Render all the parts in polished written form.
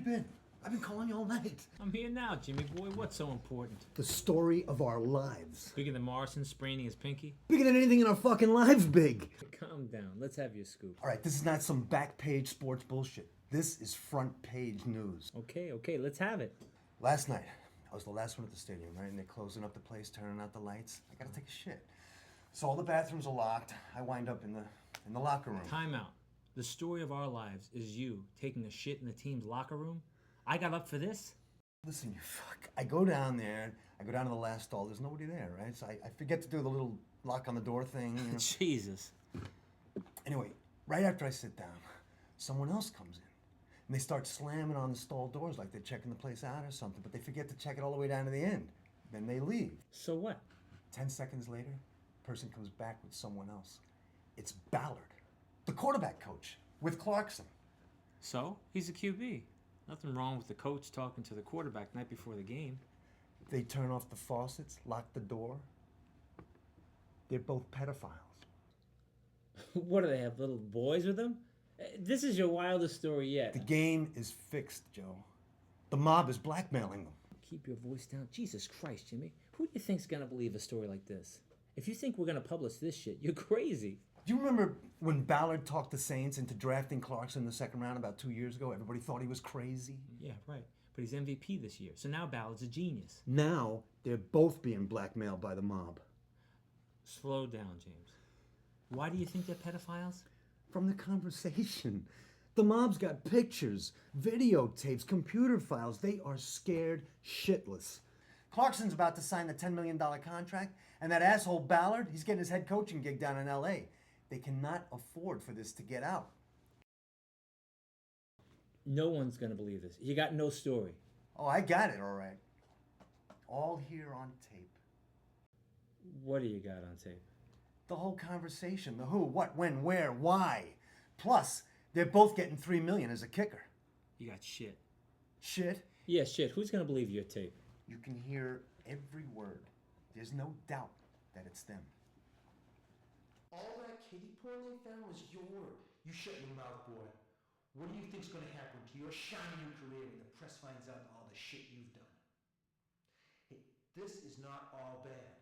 been? I've been calling you all night. I'm here now, Jimmy boy. What's so important? The story of our lives. Bigger than Morrison spraining his pinky? Bigger than anything in our fucking lives, big. Calm down. Let's have your scoop. All right, this is not some back page sports bullshit. This is front page news. Okay, let's have it. Last night, I was the last one at the stadium, right? And they're closing up the place, turning out the lights. I gotta take a shit. So all the bathrooms are locked. I wind up in the locker room. Time out. The story of our lives is you taking a shit in the team's locker room? I got up for this? Listen, you fuck. I go down there. I go down to the last stall. There's nobody there, right? So I forget to do the little lock on the door thing. You know? Jesus. Anyway, right after I sit down, someone else comes in. And they start slamming on the stall doors like they're checking the place out or something, but they forget to check it all the way down to the end. Then they leave. So what? 10 seconds later, person comes back with someone else. It's Ballard, the quarterback coach, with Clarkson. So? He's a QB. Nothing wrong with the coach talking to the quarterback night before the game. They turn off the faucets, lock the door. They're both pedophiles. What do they have, little boys with them? This is your wildest story yet. The game is fixed, Joe. The mob is blackmailing them. Keep your voice down. Jesus Christ, Jimmy. Who do you think's gonna believe a story like this? If you think we're gonna publish this shit, you're crazy. Do you remember when Ballard talked the Saints into drafting Clarkson in the second round about 2 years ago? Everybody thought he was crazy. Yeah, right. But he's MVP this year, so now Ballard's a genius. Now they're both being blackmailed by the mob. Slow down, James. Why do you think they're pedophiles? From the conversation. The mob's got pictures, videotapes, computer files. They are scared shitless. Clarkson's about to sign the $10 million contract, and that asshole Ballard, he's getting his head coaching gig down in L.A. They cannot afford for this to get out. No one's gonna believe this. You got no story. Oh, I got it, all right. All here on tape. What do you got on tape? The whole conversation, the who, what, when, where, why. Plus, they're both getting $3 million as a kicker. You got shit. Shit? Yeah, shit. Who's gonna believe your tape? You can hear every word. There's no doubt that it's them. All that kiddie porn they found was yours. You shut your mouth, boy. What do you think's going to happen to your shiny new career when the press finds out all the shit you've done? Hey, this is not all bad.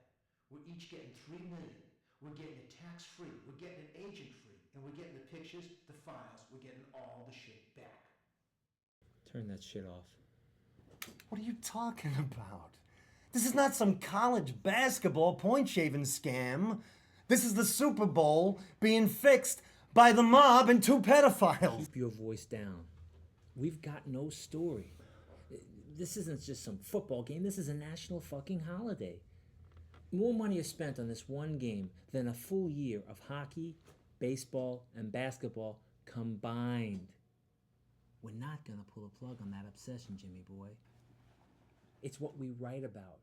We're each getting $3 million. We're getting it tax-free. We're getting it agent-free. And we're getting the pictures, the files. We're getting all the shit back. Turn that shit off. What are you talking about? This is not some college basketball point-shaving scam. This is the Super Bowl being fixed by the mob and two pedophiles. Keep your voice down. We've got no story. This isn't just some football game. This is a national fucking holiday. More money is spent on this one game than a full year of hockey, baseball, and basketball combined. We're not gonna pull a plug on that obsession, Jimmy boy. It's what we write about.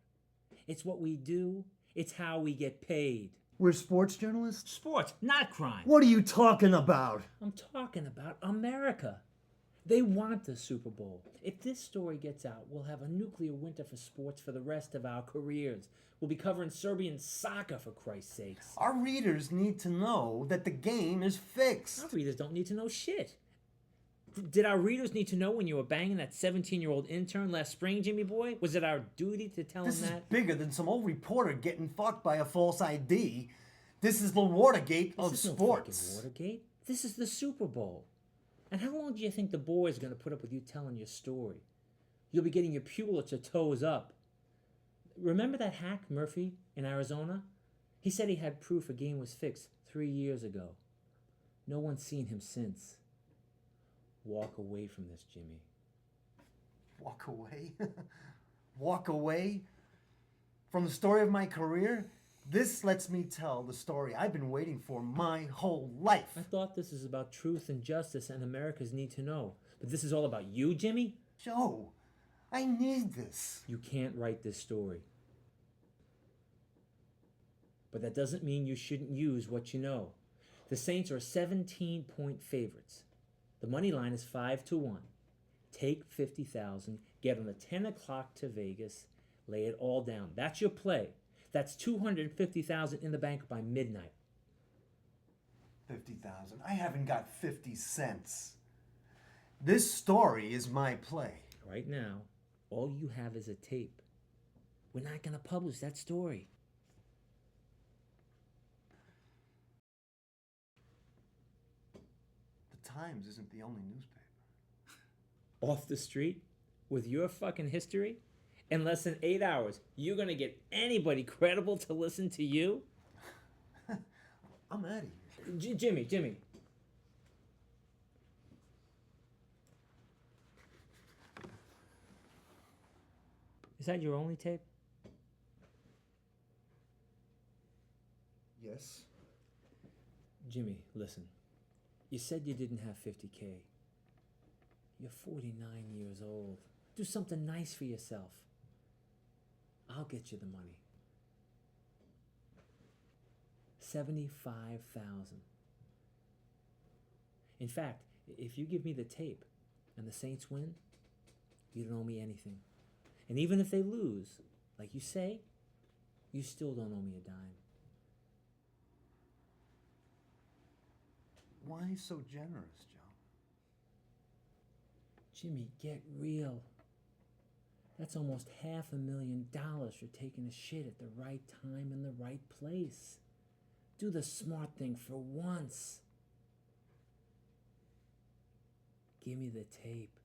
It's what we do. It's how we get paid. We're sports journalists? Sports, not crime. What are you talking about? I'm talking about America. They want the Super Bowl. If this story gets out, we'll have a nuclear winter for sports for the rest of our careers. We'll be covering Serbian soccer, for Christ's sakes. Our readers need to know that the game is fixed. Our readers don't need to know shit. Did our readers need to know when you were banging that 17-year-old intern last spring, Jimmy boy? Was it our duty to tell This them is that? bigger than some old reporter getting fucked by a false ID. This is the Watergate of This is sports. no fucking Watergate. This is the Super Bowl. And how long do you think the boys are going to put up with you telling your story? You'll be getting your Pulitzer toes up. Remember that hack Murphy in Arizona? He said he had proof a game was fixed 3 years ago. No one's seen him since. Walk away from this, Jimmy. Walk away? Walk away? From the story of my career? This lets me tell the story I've been waiting for my whole life. I thought this was about truth and justice and America's need to know. But this is all about you, Jimmy? Joe, I need this. You can't write this story. But that doesn't mean you shouldn't use what you know. The Saints are 17-point favorites. The money line is 5-1. Take 50,000, get on the 10 o'clock to Vegas, lay it all down. That's your play. That's 250,000 in the bank by midnight. 50,000. I haven't got 50 cents. This story is my play. Right now, all you have is a tape. We're not going to publish that story. The Times isn't the only newspaper. Off the street, with your fucking history, in less than 8 hours, you're going to get anybody credible to listen to you? I'm out of here. Jimmy. Is that your only tape? Yes. Jimmy, listen. You said you didn't have 50K. You're 49 years old. Do something nice for yourself. I'll get you the money. 75,000. In fact, if you give me the tape and the Saints win, you don't owe me anything. And even if they lose, like you say, you still don't owe me a dime. Why so generous, Joe? Jimmy, get real. That's almost $500,000 for taking a shit at the right time in the right place. Do the smart thing for once. Give me the tape.